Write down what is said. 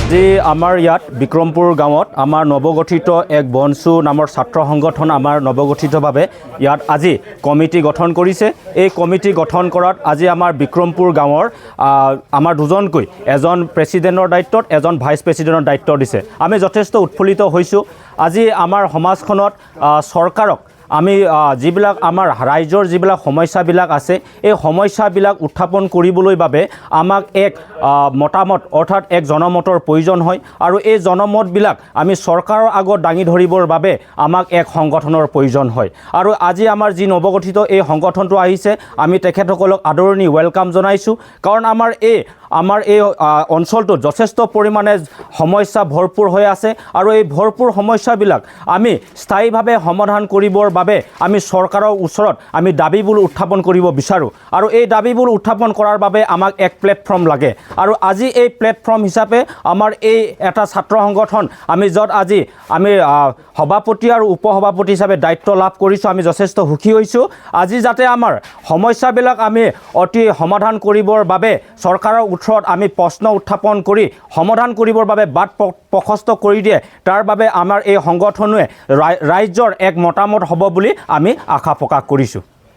আজি আমাৰ ইয়াত বিক্ৰমপুৰ গাঁৱত আমাৰ নৱগঠিত এক বনচু নামৰ ছাত্ৰ সংগঠন আমাৰ নৱগঠিতভাৱে ইয়াত আজি কমিটি গঠন কৰিছে। এই কমিটি গঠন কৰাত আজি আমাৰ বিক্ৰমপুৰ গাঁৱৰ আমাৰ দুজনকৈ এজন প্ৰেছিডেণ্টৰ দায়িত্বত এজন ভাইচ প্ৰেছিডেণ্টৰ দায়িত্ব দিছে। আমি যথেষ্ট উৎফুল্লিত হৈছোঁ। আজি আমাৰ সমাজখনত চৰকাৰক আমি যিবিলাক আমাৰ ৰাইজৰ যিবিলাক সমস্যাবিলাক আছে এই সমস্যাবিলাক উত্থাপন কৰিবলৈ বাবে আমাক এক মতামত অৰ্থাৎ এক জনমতৰ প্ৰয়োজন হয় আৰু এই জনমতবিলাক আমি চৰকাৰৰ আগত দাঙি ধৰিবৰ বাবে আমাক এক সংগঠনৰ প্ৰয়োজন হয়। আৰু আজি আমাৰ যি নৱগঠিত এই সংগঠনটো আহিছে আমি তেখেতসকলক আদৰণি ৱেলকাম জনাইছোঁ। কাৰণ আমাৰ এই অঞ্চলটোত যথেষ্ট পৰিমাণে সমস্যা ভৰপূৰ হৈ আছে আৰু এই ভৰপূৰ সমস্যাবিলাক আমি স্থায়ীভাৱে সমাধান কৰিবৰ বাবে আমি চৰকাৰৰ ওচৰত আমি দাবীবোৰ উত্থাপন কৰিব বিচাৰোঁ আৰু এই দাবীবোৰ উত্থাপন কৰাৰ বাবে আমাক এক প্লেটফৰ্ম লাগে। আৰু আজি এই প্লেটফৰ্ম হিচাপে আমাৰ এই এটা ছাত্ৰ সংগঠন আমি য'ত আজি আমি সভাপতি আৰু উপসভাপতি হিচাপে দায়িত্ব লাভ কৰিছোঁ, আমি যথেষ্ট সুখী হৈছোঁ। আজি যাতে আমাৰ সমস্যাবিলাক আমি অতি সমাধান কৰিবৰ বাবে চৰকাৰৰ ওচৰত আমি প্ৰশ্ন উত্থাপন কৰি সমাধান কৰিবৰ বাবে বাট প্ৰশস্ত কৰি দিয়ে, তাৰ বাবে আমাৰ এই সংগঠনে ৰাইজৰ এক মতামত হ'ব বুলি আমি আশা প্ৰকাশ কৰিছোঁ।